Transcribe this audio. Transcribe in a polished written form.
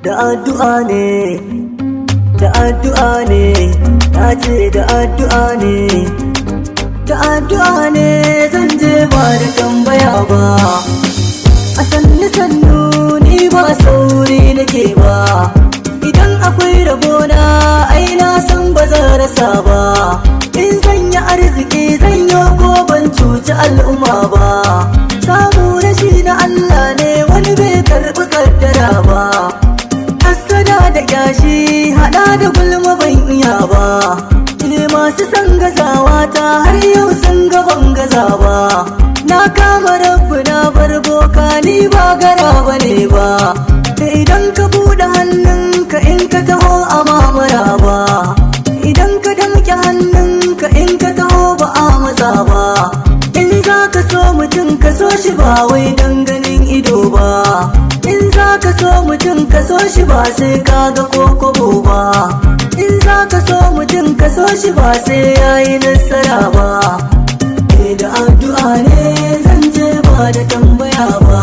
da addu'a ne, da addu'a ne, na ce da addu'a ne, da addu'a ne zan je ba da tambaya ba. A sannu sannu ni ba sauri nake ba, idan akwai rabona ai na san ba zan rasa ba. In zan yi arziki zan yi ko ban cuci al'umma ba. Samu rashi na Allah ne wani bai karɓi kaddara ba. Hassada da kyashi hada da gulma ban iya ba. Masu san gazawa ta har yau sun ga ban gaza ba. Na kama rabu na bar boka ni ba gara bane ba. Idan ka buɗe hannunka in ka taho a mamara ba. Idan ka damke hannunka in ka taho ba a matsa ba. In za ka so mutum ka so shi ba wai dan ganin ido ba. In za ka so mutum ka so shi ba sai ka ga kokobo ba. In za ka so mutum ka so shi ba sai yayi nasara ba. Da addu'a ne zan je ba da tambaya ba.